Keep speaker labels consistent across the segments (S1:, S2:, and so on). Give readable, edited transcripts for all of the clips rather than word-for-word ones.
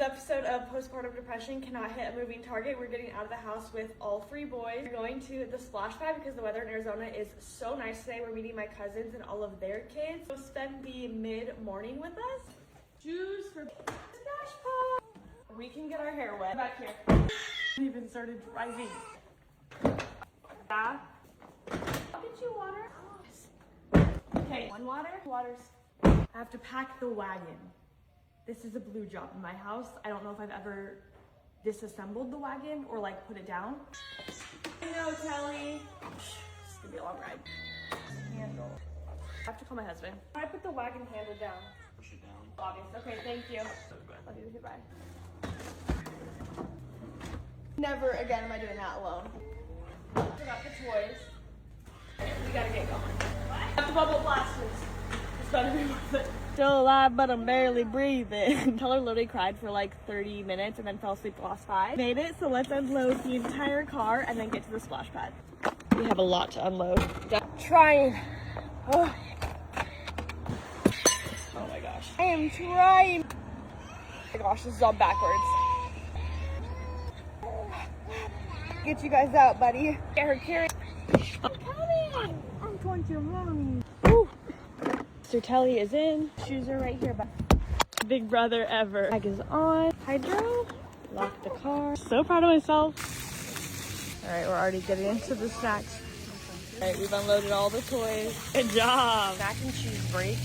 S1: episode of Postpartum Depression Cannot Hit a Moving Target. We're getting out of the house with all 3 boys. We're going to the splash pad because the weather in Arizona is so nice today. We're meeting my cousins and all of their kids. So spend the mid-morning with us. Shoes for splash pad. We can get our hair wet. Back here. We even started driving. Yeah. I'll get you water. Okay, 1 water. Waters. I have to pack the wagon. This is a blue job in my house. I don't know if I've ever disassembled the wagon or like put it down. I know, Telly. It's gonna be a long ride. Handle. I have to call my husband. I put the wagon handle down.
S2: Push it down.
S1: Obvious. Okay, thank you. Love you. Goodbye. Never again am I doing that alone. Forgot the toys. We gotta get going. Got the bubble blasters. It's better be worth it. Still alive, but I'm barely breathing. Teller literally cried for like 30 minutes and then fell asleep the last 5. Made it, so let's unload the entire car and then get to the splash pad. We have a lot to unload. Trying. Oh my gosh. I am trying. Oh my gosh, this is all backwards. Get you guys out, buddy. Get her carried. I'm coming. I'm going to your mommy. Woo. Mr. Telly is in. Shoes are right here. Big brother ever. Bag is on. Hydro. Lock the car. So proud of myself. All right, we're already getting into the snacks. All right, we've unloaded all the toys. Good job. Mac and cheese break.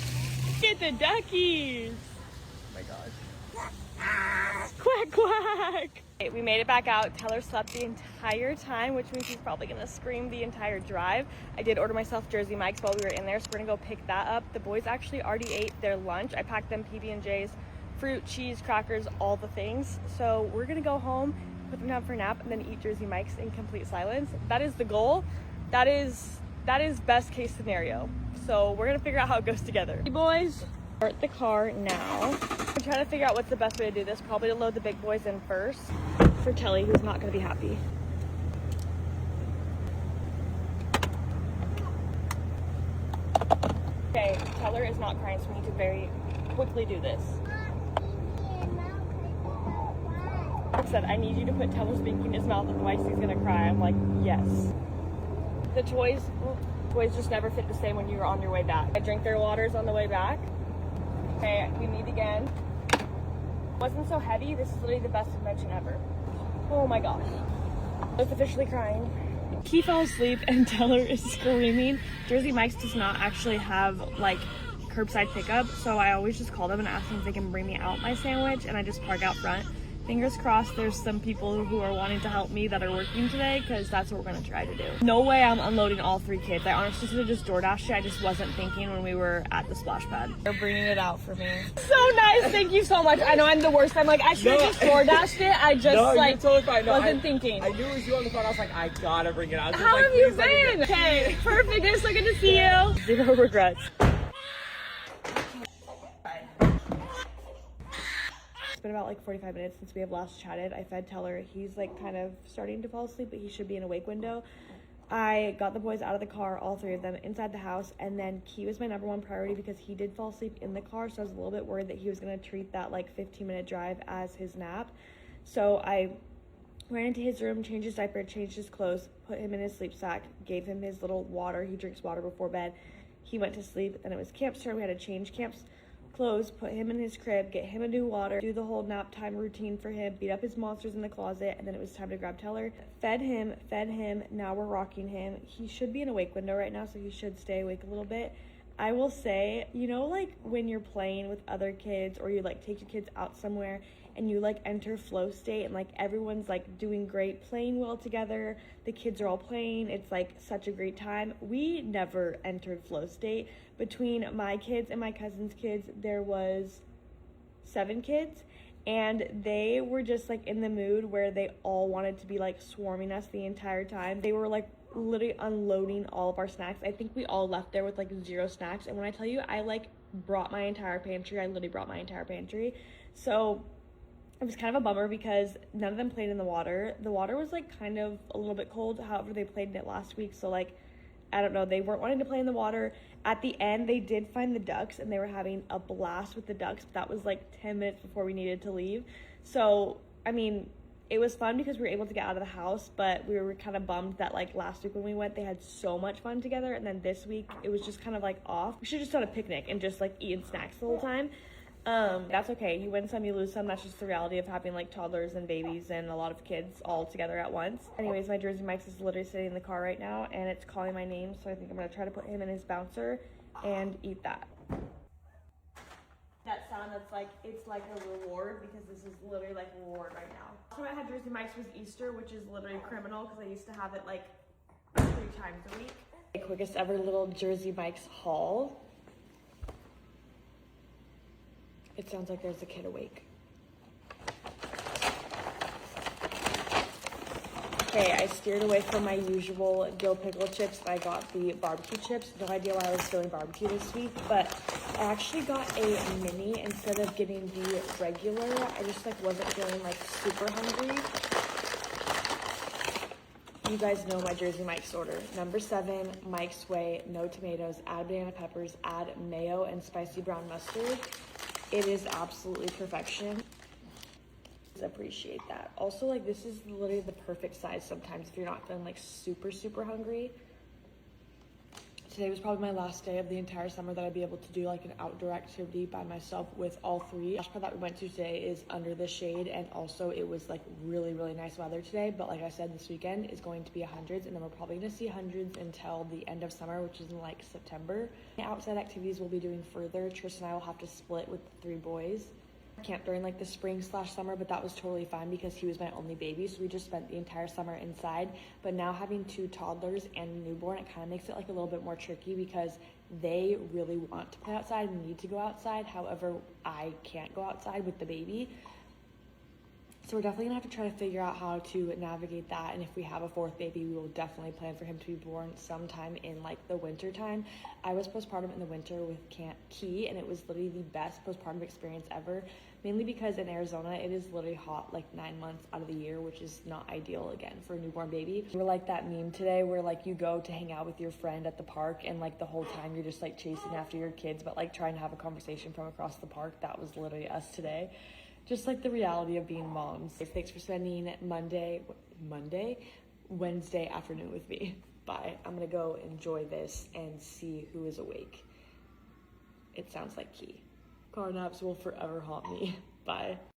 S1: Get the duckies. Oh my gosh. Quack, quack. Okay, we made it back out. Teller slept the entire time, which means he's probably gonna scream the entire drive. I did order myself Jersey Mike's while we were in there, so we're gonna go pick that up. The boys actually already ate their lunch. I packed them PB&Js, fruit, cheese, crackers, all the things. So we're gonna go home, put them down for a nap, and then eat Jersey Mike's in complete silence. That is the goal. That is best case scenario. So we're gonna figure out how it goes together. Hey boys, start the car now. I'm trying to figure out what's the best way to do this. Probably to load the big boys in first for Telly, who's not gonna be happy. Okay, Teller is not crying, so we need to very quickly do this. Like I said, I need you to put Teller's binky in his mouth, otherwise he's gonna cry. I'm like, yes. The toys just never fit the same when you were on your way back. I drink their waters on the way back. Okay, we meet again. Wasn't so heavy. This is literally the best invention ever. Oh my gosh. I was officially crying. He fell asleep and Teller is screaming. Jersey Mike's does not actually have like curbside pickup, so I always just call them and ask them if they can bring me out my sandwich, and I just park out front. Fingers crossed there's some people who are wanting to help me that are working today, because that's what we're going to try to do. No way I'm unloading all 3 kids. I honestly should have just DoorDashed it. I just wasn't thinking when we were at the splash pad. They're bringing it out for me. So nice. Thank you so much. I know I'm the worst. I'm like, I should have just DoorDashed it. I just like totally fine. No, wasn't thinking.
S2: I knew it was you on the phone. I was like, I gotta bring it out.
S1: How have you been? Okay, perfect. It's so good to see you. 0 regrets. It's been about like 45 minutes since we have last chatted. I fed Teller. He's like kind of starting to fall asleep, but he should be in a wake window. I got the boys out of the car, all 3 of them, inside the house, and then Key was my #1 priority because he did fall asleep in the car, so I was a little bit worried that he was going to treat that like 15-minute drive as his nap. So I ran into his room, changed his diaper, changed his clothes, put him in his sleep sack, gave him his little water. He drinks water before bed. He went to sleep. Then it was Camp's turn. We had to change Camp's clothes, put him in his crib, get him a new water, do the whole nap time routine for him, beat up his monsters in the closet, and then it was time to grab Teller. Fed him, now we're rocking him. He should be in a wake window right now, so he should stay awake a little bit. I will say, you know, like when you're playing with other kids or you like take your kids out somewhere and you like enter flow state and like everyone's like doing great, playing well together, the kids are all playing, it's like such a great time. We never entered flow state. Between my kids and my cousin's kids, there was 7 kids, and they were just like in the mood where they all wanted to be like swarming us the entire time. They were like literally unloading all of our snacks. I think we all left there with like 0 snacks, and when I tell you I like brought my entire pantry, I literally brought my entire pantry. So it was kind of a bummer because none of them played in the water. The water was like kind of a little bit cold, however they played in it last week, so like I don't know, they weren't wanting to play in the water. At the end, they did find the ducks and they were having a blast with the ducks. But that was like 10 minutes before we needed to leave. So, I mean, it was fun because we were able to get out of the house, but we were kind of bummed that like last week when we went, they had so much fun together. And then this week, it was just kind of like off. We should have just done a picnic and just like eating snacks the whole time. That's okay. You win some, you lose some. That's just the reality of having like toddlers and babies and a lot of kids all together at once. Anyways, my Jersey Mike's is literally sitting in the car right now and it's calling my name. So I think I'm gonna try to put him in his bouncer and eat that. That sound that's like, it's like a reward because this is literally like a reward right now. Last time I had Jersey Mike's was Easter, which is literally criminal because I used to have it like 3 times a week. The quickest ever little Jersey Mike's haul. It sounds like there's a kid awake. Okay, I steered away from my usual dill pickle chips. I got the barbecue chips. No idea why I was feeling barbecue this week, but I actually got a mini instead of getting the regular. I just like wasn't feeling like super hungry. You guys know my Jersey Mike's order. Number 7, Mike's Way, no tomatoes, add banana peppers, add mayo and spicy brown mustard. It is absolutely perfection. Appreciate that. Also, like, this is literally the perfect size sometimes if you're not feeling like super hungry. Today was probably my last day of the entire summer that I'd be able to do like an outdoor activity by myself with all 3. The last part that we went to today is under the shade, and also it was like really nice weather today, but like I said, this weekend is going to be hundreds, and then we're probably going to see hundreds until the end of summer, which is in like September. Outside activities we'll be doing further. Tristan and I will have to split with the 3 boys. Camp during like the spring/summer, but that was totally fine because he was my only baby, so we just spent the entire summer inside. But now having 2 toddlers and a newborn, it kind of makes it like a little bit more tricky because they really want to play outside and need to go outside. However, I can't go outside with the baby, so we're definitely gonna have to try to figure out how to navigate that. And if we have a 4th baby, we will definitely plan for him to be born sometime in like the winter time. I was postpartum in the winter with Key, and it was literally the best postpartum experience ever, mainly because in Arizona it is literally hot like 9 months out of the year, which is not ideal again for a newborn baby. We're like that meme today where like you go to hang out with your friend at the park and like the whole time you're just like chasing after your kids but like trying to have a conversation from across the park. That was literally us today. Just like the reality of being moms. Thanks for spending Wednesday afternoon with me. Bye. I'm gonna go enjoy this and see who is awake. It sounds like Key. Car naps will forever haunt me. Bye.